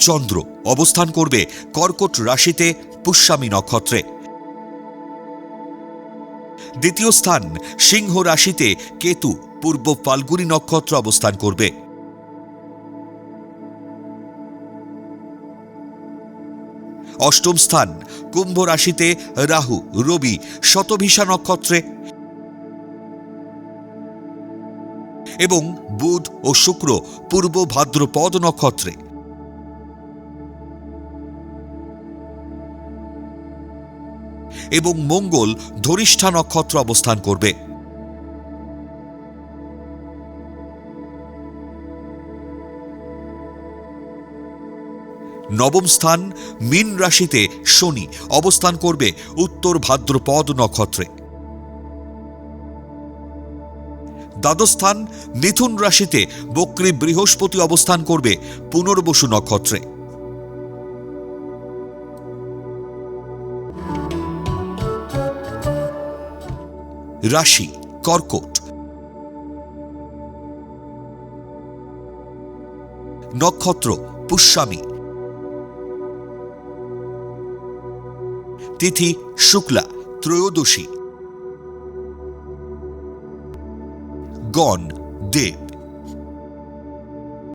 চন্দ্র অবস্থান করবে কর্কট রাশিতে পুষ্যামী নক্ষত্রে। দ্বিতীয় স্থান সিংহ রাশিতে কেতু পূর্ব ফাল্গুনী নক্ষত্র অবস্থান করবে। অষ্টম স্থান কুম্ভ রাশিতে রাহু রবি শতভিষা নক্ষত্রে এবং বুধ ও শুক্র পূর্ব ভাদ্রপদ নক্ষত্রে। এবং মঙ্গল ধনিষ্ঠা নক্ষত্র অবস্থান করবে। নবম স্থান মীন রাশিতে শনি অবস্থান করবে উত্তর ভাদ্রপদ নক্ষত্রে। দ্বাদশ স্থান মিথুন রাশিতে বক্রী বৃহস্পতি অবস্থান করবে পুনর্বসু নক্ষত্রে। রাশি কর্কট, নক্ষত্র পুষ্যামী, তিথি শুক্লা ত্রয়োদশী, গণ দেব।